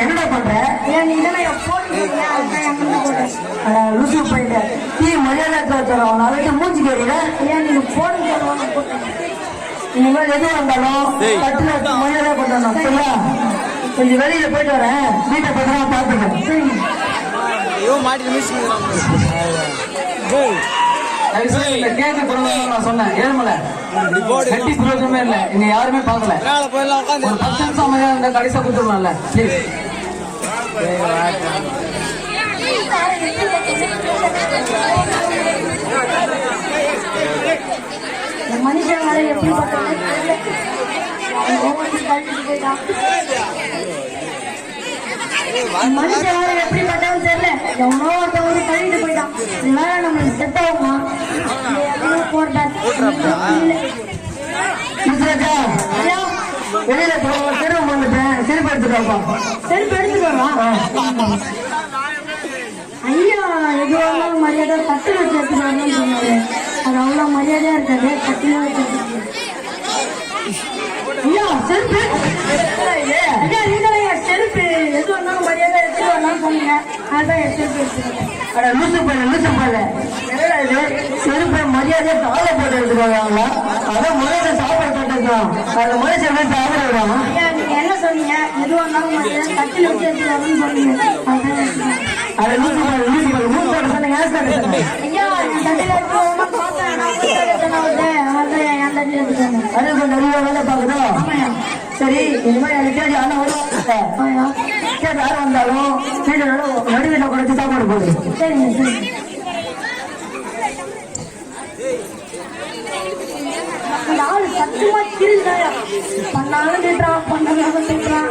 என்னடா பண்ற லூசு போயிட்ட நீ மரியாதை தரோம் நாளைக்கு மூச்சு கேட்கல ஏன் நீங்க போன இனிமேல் எது வந்தாலும் கட்டுல மரியாதை பண்ணணும் சரியா கொஞ்சம் வெளியில போயிட்டு வரேன் வீட்டை பத்திரமா பார்த்துக்கேன் கேட்க நான் சொன்னேன் ஏழுமலை கட்டி பிரயோஜனமே இல்லை இங்க யாருமே பார்க்கல ஒரு 10 நிமிஷம் அமைதியா இருந்தா கடைசியா கொடுத்துடலாம்ல ப்ளீஸ் மனுஷன் வர எப்படி மனுஷன் வர எப்படி பட்டாலும் தெரியல எவ்வளோ ஒருத்தவங்க தள்ளிட்டு போயிட்டான் இதனால நம்மளுக்கு செட் ஆகுமா வெளியில செருப்பு வந்துட்டேன் செருப்பு எடுத்துக்கோப்பா செருப்பு எடுத்துக்கோவா ஐயா எதுவாக மரியாதை தட்டுல வச்சு எடுத்துக்கலாம்னு சொன்னாரு அது அவ்வளோ மரியாதையா இருக்காது தட்டுல வச்சு ஐயா செருப்பு ஐயா நீங்க செருப்பு எது வந்தாலும் மரியாதை எடுத்துட்டு வரலாம்னு சொன்னீங்க அதுதான் என் செருப்பு எடுத்துக்கிறேன் லூசு பண்ணல செருப்பை மரியாதையா தாழ போட்டு எடுத்துக்கோங்களா அதான் மரியாதை சாப்பாடு கட்டுக்கலாம் அந்த மனுஷன் சாப்பிட விடாம நீங்க என்ன சொன்னீங்க எது வந்தாலும் மரியாதை தட்டுல வச்சு எடுத்துக்கலாம்னு சொன்னீங்க அதை லூசு பண்ண சொன்னீங்க ஐயா தட்டுல அது கொஞ்சம் நிறைய வேலை பாக்குதோம் சரி இனிமே எனக்கு யாரும் யாரும் வந்தாலும் நடுவில் குறைச்சி சாப்பாடு போகுது சரிங்க சரி அந்த ஆளு சத்துமா கிருந்தாயா பண்ணாலும் திட்டுறான் பண்ணாலும் திட்டுறான்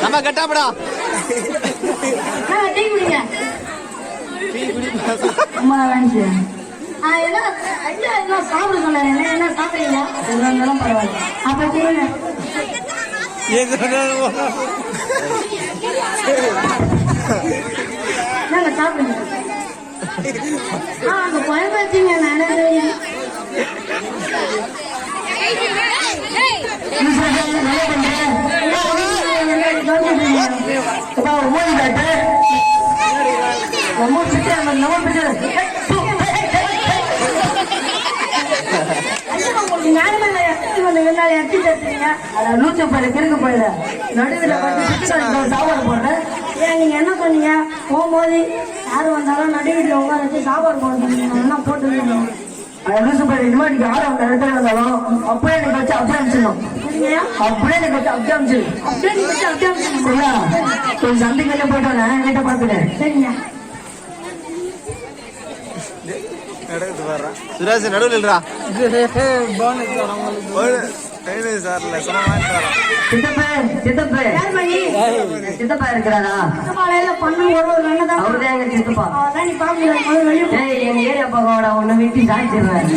நம்ம கட்டாப்படா சாப்பிட சொன்னேன் என்ன சாப்பிடுறீங்க பரவாயில்ல அப்ப சாப்பிடுங்க அங்க பயன்படுத்தீங்க நானே கிறுக்கு போயில நடுவில் சாப்பாடு போடுறேன் ஏன் நீங்க என்ன சொன்னீங்க போகும்போது யாரு வந்தாலும் நடுவில் உட்கார வச்சு சாப்பாடு போட சொன்னீங்க என்ன போட்டு லூசு போயிட்டு இனிமே யாரு அவங்க இடத்துல வந்தாலும் அப்படியே எனக்கு வச்சு அப்படியே அமிச்சிடணும் அப்படியே எனக்கு வச்சு அப்படியே அமிச்சிடும் சரியா கொஞ்சம் சந்தைக்கு போயிட்டு வரேன் வீட்டை பார்த்துட்டேன் சரிங்க சுரேஷ் நடுவில் இல்லா சித்தப்பா இருக்கிறாரா அவருதான் எங்க சித்தப்பா எங்க ஏரியா பக்கோட ஒண்ணு வீட்டி சாய்ச்சிடுறேன்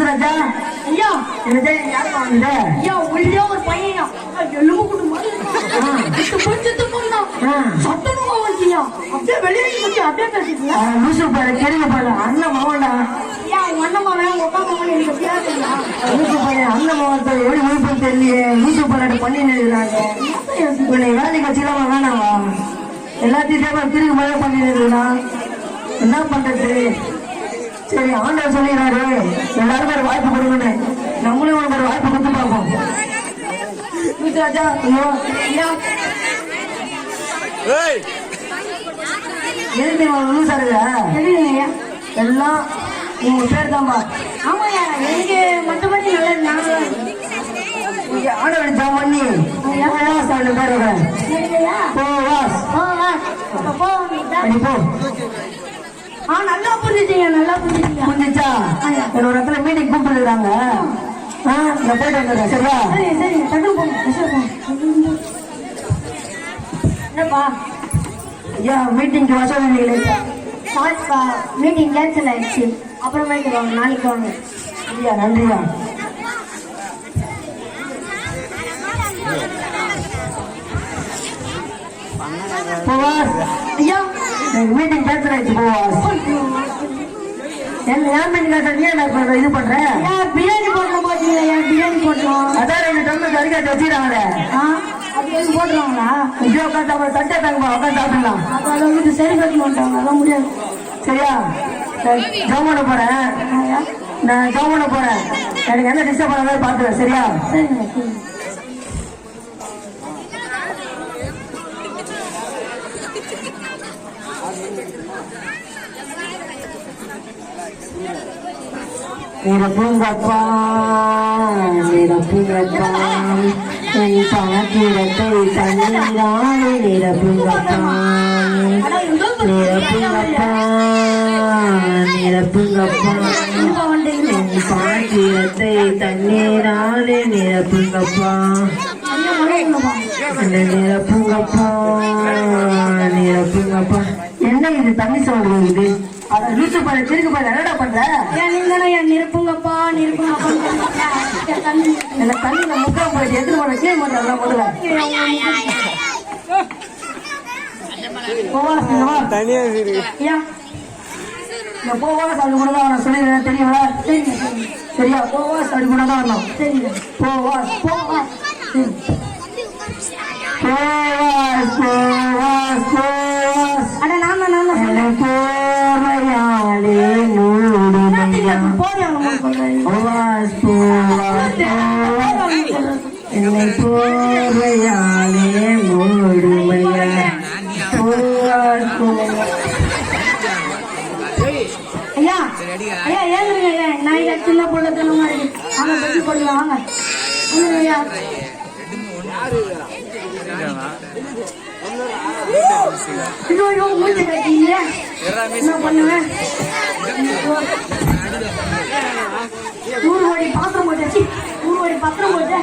ராஜா ஐயா ஐயா உள்ளே ஒரு பையன் அண்ணன் மாவன்டா அண்ணன் மாவன் ஒப்பா மாவன் எனக்கு அண்ணன் மாவட்ட எப்படி விழுப்புரம் தெரியலையே லூசு பாராட்டு பண்ணி நிறுறாங்க வேலைக்கு வச்சுக்கலாம் வேணாமா எல்லாத்தையும் திரும்பி மழை பண்ணி நிறுவனா என்ன பண்றது? சரி, ஆண்டவர் சொல்லிடுறாரு எல்லாருக்கும் ஒரு வாய்ப்பு கொடுக்கணும், நம்மளும் உனக்கு ஒரு வாய்ப்பு கொடுத்து பார்ப்போம். ராஜா எழுதி சாருங்க எல்லாம் உங்க பேர் தான்பா. ஆமாயா, எனக்கு மற்றபடி நல்லது. ஆண்டவர் ஜாம் பண்ணி பேர் நல்லா புரிஞ்சுட்டீங்க, நல்லா புரிஞ்சுட்டீங்க. புரிஞ்சுச்சா? ஒரு இடத்துல மீட்டிங் கூப்பிட்டுருக்காங்க, போயிட்டு வந்துடுறேன். சரியா? சரி சரி, போங்க. என்னப்பா ஐயா, மீட்டிங்க்கு வர சொன்னீங்களே? மீட்டிங் கேன்சல் ஆயிடுச்சு, அப்புறமேட்டு வாங்க, நாளைக்கு வாங்க. ஐயா நன்றியா. போவாஸ் ஐயா, மீட்டிங் கேன்சல் ஆயிடுச்சு. போவாஸ் ஏன் மீட்டிங் கேன்சல்? நீ இது பண்றேன்? பிரியாணி போட்டோம் பாத்தீங்களா? பிரியாணி போட்டோம், அதான் 2 டம்ளர் கறிக்காட்டு வச்சுக்கிறாங்களே, அது எதுவும் போட்டுருவாங்களா? இப்படியே உட்காந்து அவங்க சட்டை தாங்கப்பா, உட்காந்து சாப்பிடலாம். அப்போ அதை வந்து சரி கட்ட மாட்டாங்க, அதெல்லாம் முடியாது. சரியா? ஜாம் பண்ண போறேன், நான் ஜாம் பண்ண போறேன். எனக்கு என்ன டிஸ்டர்ப் பண்ண மாதிரி பார்த்துவேன். சரியா? சரிங்க. நிரப்புங்கப்பா நிரப்புங்கப்பா, என் பணத்திரத்தை தண்ணீராலே நிரப்புங்கப்பா நிரப்புங்கப்பா நிரப்புங்கப்பா, என் பணத்திரத்தை தண்ணீராலே நிரப்புங்கப்பா நிரப்புங்கப்பா நிரப்புங்கப்பா. என்ன இது தண்ணி சவுண்ட் இருக்குது? லூசு பாரு, திருக்கு பாரு, என்னடா பண்ற? நிரப்புங்கப்பா நிரப்புங்கப்பா. தண்ணியில முக்காம் போயிட்டு எதிர்த்து போன கீழே மாட்டாங்க முதல்ல. போவாஸ் அது கூட தான் வரணும், சொல்லிடுறேன். தெரியுங்களா? சரியா? போவாஸ் அது கூட தான் வரணும். சரிங்க. Boaz Boaz Boaz Boaz Boaz. அட நாம நாம போவையாலே நூடுமையா. போவாஸ் போவாஸ் என்னை போவையாலே நூடுமையா. Boaz Boaz. ஐயா ஐயா ஏங்குறீங்க ஐயா, நான் சின்ன பொண்ணு தனமா இருக்கு. ஆனா பற்றி போடலாம், வாங்க ஐயா. மூச்சு கட்டிங்க, என்ன பண்ணுவேன்? 100 கோடி பாத்திரம் போட்டு 100 கோடி பத்திரம் போட்டு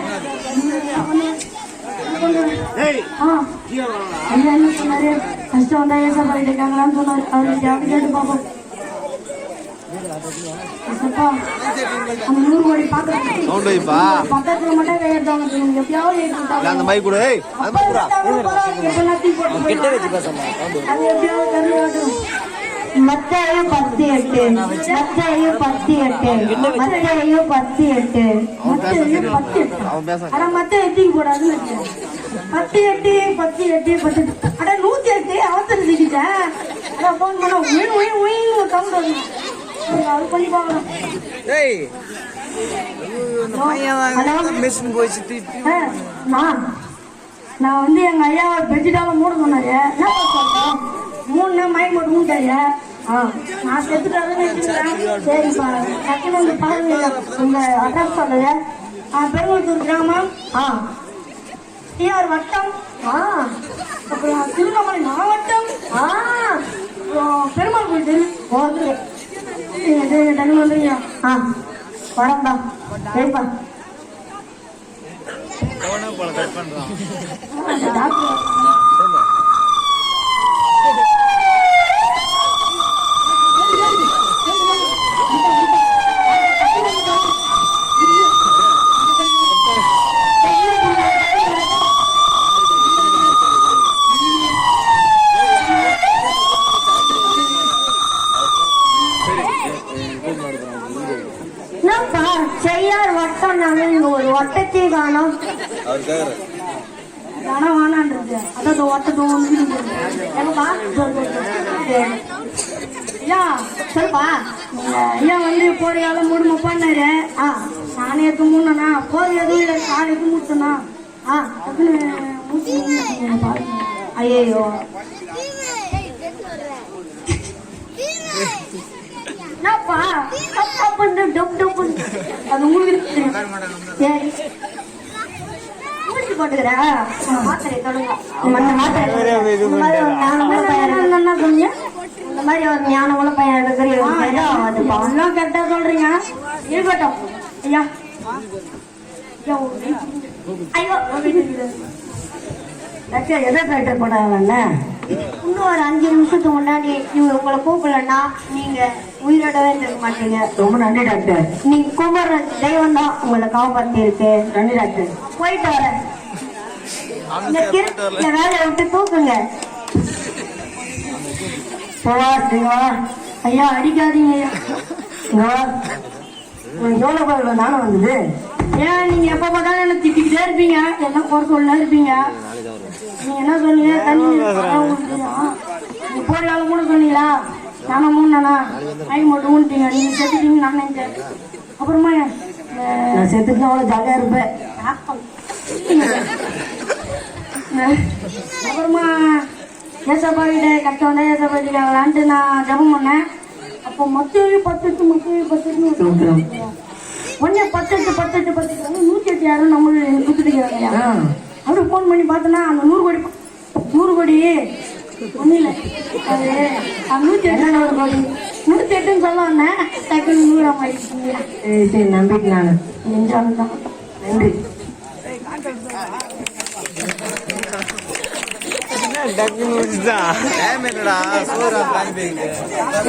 ஐயா என்ன சொன்னாரு? கஷ்டம் வந்தா ஏசா பண்ணிட்டு இருக்காங்களான்னு சொன்னாரு. அவருக்கு அப்படி கேட்டு பார்ப்போம். அந்த 100 கோடி பாத்திரம் பத்திரத்துல மட்டும் கையெடுத்தாங்க, எப்பயாவது மத்தையும் 10:8 மத்தையும் 10:8 மத்தையும் 10:8 மத்தையும் 10:8. ஆனா மத்த எத்திக்கு போடாது. 10:8 10:8 அட 108 அவசர சிக்கிட்டேன். அதான் போன் பண்ண தமிழ் அது பண்ணி பாக்கணும். நான் வந்து எங்க ஐயாவை பெட்ஷீட்டால மூட சொன்னாரு. என்ன சொல்றேன்? 3 மயக்கம் போட்டு மூட்டாரு. நான் செத்துட்டாருன்னு வச்சுக்கிறேன். சரிப்பா, டக்குனு வந்து பாருங்க, உங்க அட்ரஸ் சொல்லுங்க. பெருங்குளத்தூர் கிராமம், டிஆர் வட்டம், அப்புறம் திருவண்ணாமலை மாவட்டம், பெருமாள் கோயில் தெரு. ஓகே, டக்குனு வந்துருங்க. வரம்பா, சரிப்பா. செய்யார் வட்டம், நாங்க இங்க ஒரு வட்டத்தை காணோம். வானான் இருக்கு, அதான் வட்டத்தோம். ஐயா சொல்லுப்பா. ஐயா வந்து போறியால மூணு பண்ணாரு. நானே எடுத்து மூணுண்ணா போது எதுவும் இல்லை நான் எடுத்து மூட்டேண்ணா. ஐயோ என்னப்பா அது உங்களுக்கு போட்டுக்கிற மாத்திரை தொடுங்க. இந்த மாதிரி ஒரு ஞானமுள்ள பையன் எல்லாம் கரெக்டா சொல்றீங்க. இருக்கட்டும் ஐயா. ஐயோ எதை டாக்டர் போட்டாங்க? இன்னும் ஒரு 5 நிமிஷத்துக்கு முன்னாடி இவங்க உங்களை கூப்பிடலன்னா நீங்க உயிரோடவே இருக்க மாட்டீங்க. ரொம்ப நன்றி டாக்டர். நீங்க கும்பிடுற தெய்வம் தான் உங்களை காப்பாத்தி இருக்கு. நன்றி டாக்டர். போயிட்டு வரேன். இந்த வேலையை விட்டு தூக்குங்க. ஐயா அடிக்காதீங்க ஐயா. எவ்வளவு நானும் வந்தது. ஏன் நீங்க எப்ப பார்த்தாலும் என்ன திட்டிக்கிட்டே இருப்பீங்க, என்ன குறை சொல்ல இருப்பீங்க. நீங்க என்ன சொன்னீங்க? தண்ணி நீங்க போறியால கூட சொன்னீங்களா? நானும் மூணுண்ணா ஐ மட்டும் மூணுட்டீங்க. நீங்க செத்துட்டீங்க நான் நினைச்சேன். அப்புறமா நான் செத்துட்டு அவ்வளவு ஜாலியா இருப்பேன். அப்புறமா ஏசப்பா கிட்ட கஷ்டம் வந்தா ஏசப்பா கிட்ட நான் ஜபம் பண்ணேன். அப்போ மொத்தம் 10 ஒன்னே 10 108 யாரும் நம்ம குத்துட்டுக்கிறாங்க. அவரு போன் பண்ணி பார்த்தோன்னா அந்த 100 கோடி ஒன்னும் இல்லை. அது 108 கோடி 108 சொல்ல வந்தேன். டக்குன்னு 100 ஆயிடுச்சு. சரி நம்பிக்கை நான் நெஞ்சாலும் தான். நன்றி. டக்குன்னு